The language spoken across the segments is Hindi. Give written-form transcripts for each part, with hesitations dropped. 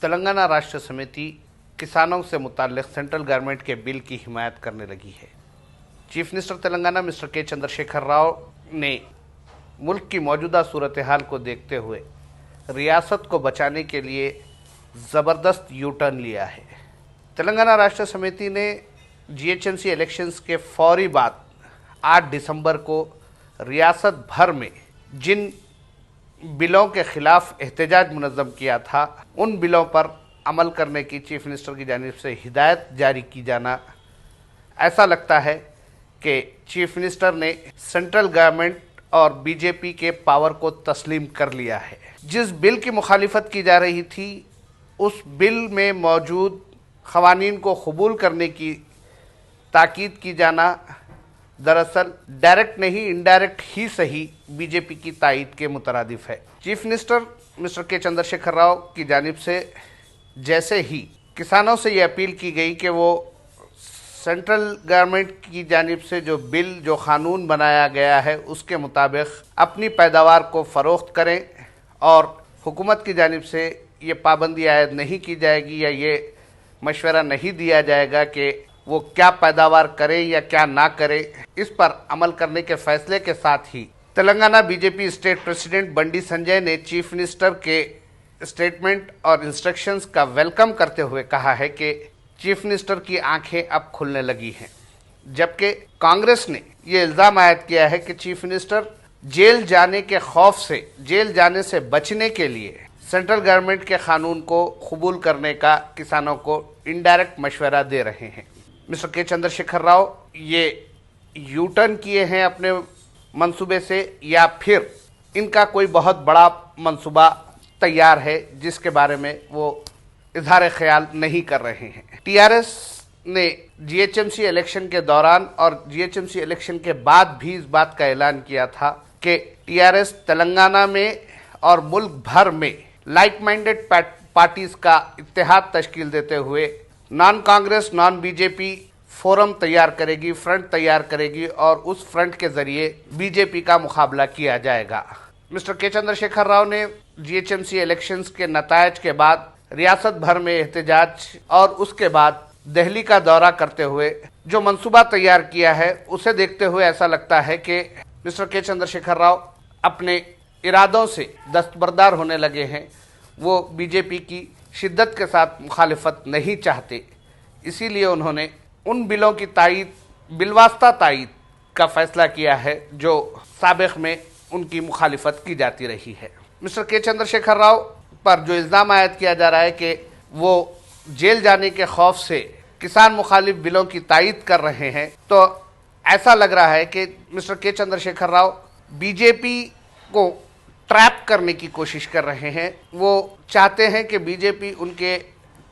तेलंगाना राष्ट्र समिति किसानों से मुताल्लिक सेंट्रल गवर्नमेंट के बिल की हिमायत करने लगी है। चीफ मिनिस्टर तेलंगाना मिस्टर के चंद्रशेखर राव ने मुल्क की मौजूदा सूरत हाल को देखते हुए रियासत को बचाने के लिए ज़बरदस्त यू टर्न लिया है। तेलंगाना राष्ट्र समिति ने जीएचएमसी इलेक्शंस के फौरी बाद 8 दिसंबर को रियासत भर में जिन बिलों के खिलाफ एहतजाज मुनज़्ज़म किया था, उन बिलों पर अमल करने की चीफ मिनिस्टर की जानिब से हिदायत जारी की जाना, ऐसा लगता है कि चीफ मिनिस्टर ने सेंट्रल गवर्नमेंट और बीजेपी के पावर को तस्लीम कर लिया है। जिस बिल की मुखालिफत की जा रही थी, उस बिल में मौजूद क़वानीन को कबूल करने की ताकीद की जाना दरअसल डायरेक्ट नहीं इनडायरेक्ट ही सही बीजेपी की तायीद के मुतरादिफ है। चीफ मिनिस्टर मिस्टर के चंद्रशेखर राव की जानिब से जैसे ही किसानों से ये अपील की गई कि वो सेंट्रल गवर्नमेंट की जानिब से जो बिल जो कानून बनाया गया है उसके मुताबिक अपनी पैदावार को फ़रोख्त करें और हुकूमत की जानिब से ये पाबंदी आयद नहीं की जाएगी या ये मशवरा नहीं दिया जाएगा कि वो क्या पैदावार करे या क्या ना करे, इस पर अमल करने के फैसले के साथ ही Telangana BJP state president Bandi Sanjay ने चीफ मिनिस्टर के स्टेटमेंट और इंस्ट्रक्शंस का वेलकम करते हुए कहा है कि चीफ मिनिस्टर की आंखें अब खुलने लगी हैं। जबकि कांग्रेस ने ये इल्ज़ाम आयद किया है कि चीफ मिनिस्टर जेल जाने के खौफ से, जेल जाने से बचने के लिए सेंट्रल गवर्नमेंट के कानून को कबूल करने का किसानों को इनडायरेक्ट मशवरा दे रहे हैं। मिस्टर के चंद्रशेखर राव ये यू टर्न किए हैं अपने मंसूबे से, या फिर इनका कोई बहुत बड़ा मंसूबा तैयार है जिसके बारे में वो इजहार ख्याल नहीं कर रहे हैं। टीआरएस ने जीएचएमसी इलेक्शन के दौरान और जीएचएमसी इलेक्शन के बाद भी इस बात का ऐलान किया था कि टीआरएस तेलंगाना में और मुल्क भर में लाइक माइंडेड पार्टीज का इत्तेहाद तश्कील देते हुए non Congress non BJP forum तैयार करेगी, फ्रंट तैयार करेगी और उस फ्रंट के जरिए बीजेपी का मुकाबला किया जाएगा। मिस्टर के चंद्रशेखर राव ने जीएचएमसी इलेक्शंस के नतायज के बाद रियासत भर में एहतजाज और उसके बाद दिल्ली का दौरा करते हुए जो मंसूबा तैयार किया है, उसे देखते हुए ऐसा लगता है कि मिस्टर के चंद्रशेखर राव अपने इरादों से दस्तबरदार होने लगे हैं। वो बीजेपी की शिद्दत के साथ मुखालिफत नहीं चाहते, इसीलिए उन्होंने उन बिलों की तायीद, बिलवास्ता तायीद का फैसला किया है जो साबिक़ में उनकी मुखालिफत की जाती रही है। मिस्टर के चंद्रशेखर राव पर जो इल्ज़ाम आयद किया जा रहा है कि वो जेल जाने के खौफ से किसान मुखालिफ बिलों की तायीद कर रहे हैं, तो ऐसा लग रहा है कि मिस्टर के चंद्रशेखर राव बीजेपी को ट्रैप करने की कोशिश कर रहे हैं। वो चाहते हैं कि बीजेपी उनके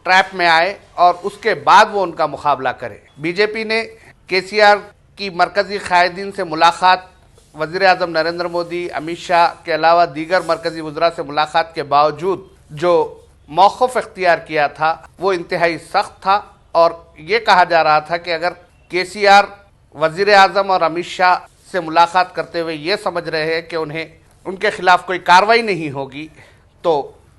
ट्रैप में आए और उसके बाद वो उनका मुकाबला करे। बीजेपी ने केसीआर की मरकज़ी कायदीन से मुलाकात, वज़ीर आज़म नरेंद्र मोदी, अमित शाह के अलावा दीगर मरकज़ी वज़रा से मुलाकात के बावजूद जो मौक़िफ़ इख्तियार किया था वो इंतहाई सख्त था और ये कहा जा रहा था कि अगर केसीआर वज़ीर आज़म और अमित शाह से मुलाकात करते हुए ये समझ रहे हैं कि उनके खिलाफ कोई कार्रवाई नहीं होगी तो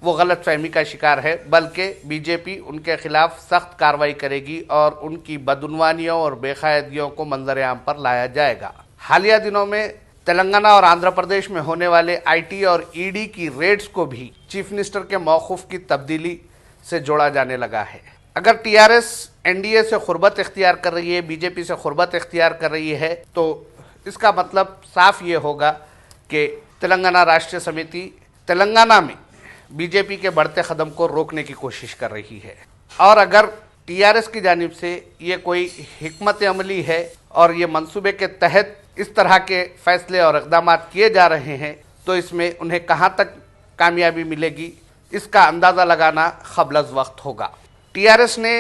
वो गलतफहमी का शिकार है, बल्कि बीजेपी उनके खिलाफ सख्त कार्रवाई करेगी और उनकी बदउनवानियों और बेकायदगियों को मंजर आम पर लाया जाएगा। हालिया दिनों में तेलंगाना और आंध्र प्रदेश में होने वाले आईटी और ईडी की रेड्स को भी चीफ मिनिस्टर के मौक़िफ़ की तब्दीली से जोड़ा जाने लगा है। अगर टीआरएस एनडीए से खुरबत इख्तियार कर रही है, बीजेपी से खुरबत इख्तियार कर रही है, तो इसका मतलब साफ ये होगा कि तेलंगाना राष्ट्रीय समिति तेलंगाना में बीजेपी के बढ़ते कदम को रोकने की कोशिश कर रही है। और अगर टीआरएस की जानिब से ये कोई हिकमत अमली है और ये मंसूबे के तहत इस तरह के फैसले और इक़दाम किए जा रहे हैं, तो इसमें उन्हें कहाँ तक कामयाबी मिलेगी, इसका अंदाज़ा लगाना क़ब्ल वक्त होगा। टीआरएस ने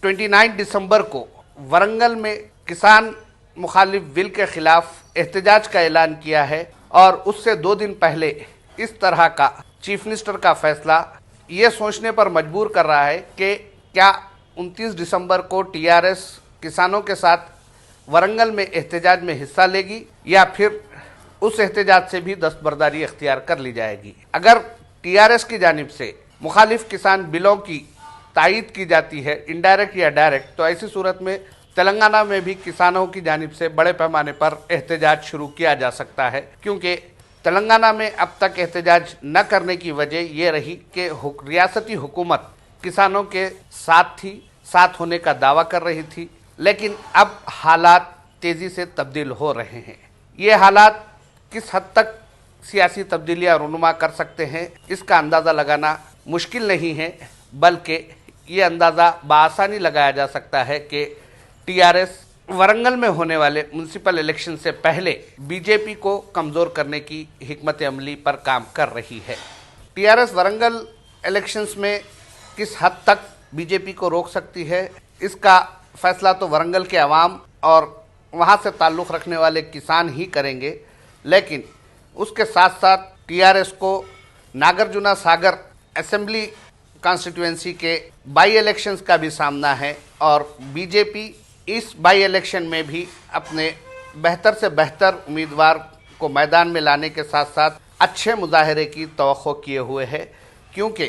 29 दिसंबर को वरंगल में किसान मुखालिफ बिल के ख़िलाफ़ एहतजाज का ऐलान किया है और उससे 2 दिन पहले इस तरह का चीफ मिनिस्टर का फैसला ये सोचने पर मजबूर कर रहा है कि क्या 29 दिसंबर को टीआरएस किसानों के साथ वरंगल में एहतजाज में हिस्सा लेगी या फिर उस एहतजाज से भी दस्तबरदारी इख्तियार कर ली जाएगी। अगर टीआरएस की जानिब से मुखालिफ किसान बिलों की तायीद की जाती है, इनडायरेक्ट या डायरेक्ट, तो ऐसी सूरत में तेलंगाना में भी किसानों की जानिब से बड़े पैमाने पर एहतजाज शुरू किया जा सकता है, क्योंकि तेलंगाना में अब तक एहतजाज न करने की वजह यह रही कि रियासती हुकूमत किसानों के साथ थी, साथ होने का दावा कर रही थी, लेकिन अब हालात तेज़ी से तब्दील हो रहे हैं। ये हालात किस हद तक सियासी तब्दीलियाँ रुनुमा कर सकते हैं, इसका अंदाज़ा लगाना मुश्किल नहीं है, बल्कि ये अंदाज़ा बआसानी लगाया जा सकता है कि टीआरएस वरंगल में होने वाले म्यूनसिपल इलेक्शन से पहले बीजेपी को कमज़ोर करने की हिकमत अमली पर काम कर रही है। टीआरएस वरंगल इलेक्शंस में किस हद तक बीजेपी को रोक सकती है, इसका फैसला तो वरंगल के अवाम और वहां से ताल्लुक़ रखने वाले किसान ही करेंगे, लेकिन उसके साथ साथ टीआरएस को नागार्जुन सागर असेंबली कॉन्स्टिट्यूएंसी के बाई इलेक्शंस का भी सामना है और बीजेपी इस बाई इलेक्शन में भी अपने बेहतर से बेहतर उम्मीदवार को मैदान में लाने के साथ साथ अच्छे मुजाहरे की तवक्को किए हुए है, क्योंकि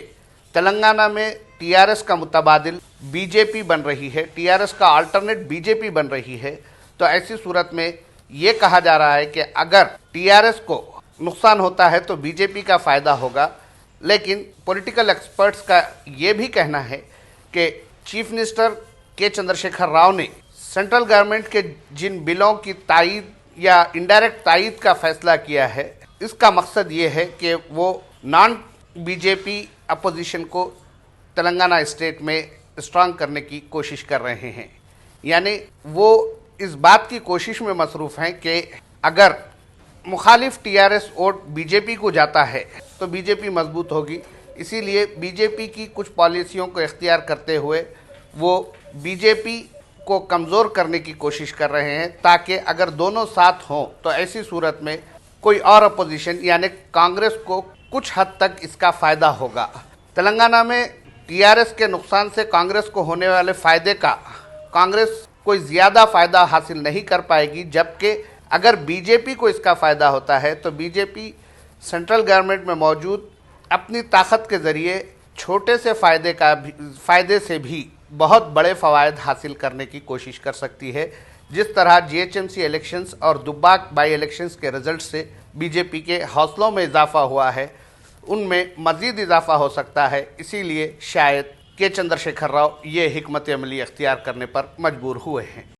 तेलंगाना में टीआरएस का मुतबादिल बीजेपी बन रही है, टीआरएस का अल्टरनेट बीजेपी बन रही है। तो ऐसी सूरत में ये कहा जा रहा है कि अगर टीआरएस को नुकसान होता है तो बीजेपी का फ़ायदा होगा, लेकिन पॉलिटिकल एक्सपर्ट्स का ये भी कहना है कि चीफ मिनिस्टर के चंद्रशेखर राव ने सेंट्रल गवर्नमेंट के जिन बिलों की तायीद या इनडायरेक्ट तायीद का फैसला किया है, इसका मकसद ये है कि वो नॉन बीजेपी अपोजिशन को तेलंगाना स्टेट में स्ट्रांग करने की कोशिश कर रहे हैं। यानी वो इस बात की कोशिश में मसरूफ़ हैं कि अगर मुखालिफ टीआरएस वोट बीजेपी को जाता है तो बीजेपी मजबूत होगी, इसीलिए बीजेपी की कुछ पॉलिसियों को इख्तियार करते हुए वो बीजेपी को कमज़ोर करने की कोशिश कर रहे हैं, ताकि अगर दोनों साथ हों तो ऐसी सूरत में कोई और अपोजिशन यानी कांग्रेस को कुछ हद तक इसका फ़ायदा होगा। तेलंगाना में टीआरएस के नुकसान से कांग्रेस को होने वाले फ़ायदे का कांग्रेस कोई ज़्यादा फ़ायदा हासिल नहीं कर पाएगी, जबकि अगर बीजेपी को इसका फ़ायदा होता है तो बीजेपी सेंट्रल गवर्नमेंट में मौजूद अपनी ताकत के ज़रिए छोटे से फ़ायदे से भी बहुत बड़े फ़वायद हासिल करने की कोशिश कर सकती है। जिस तरह जीएचएमसी इलेक्शंस और दुब्बाक बाई इलेक्शंस के रिज़ल्ट से बीजेपी के हौसलों में इजाफा हुआ है, उनमें मज़ीद इजाफा हो सकता है। इसीलिए शायद के चंद्रशेखर राव ये हिकमत अमली अख्तियार करने पर मजबूर हुए हैं।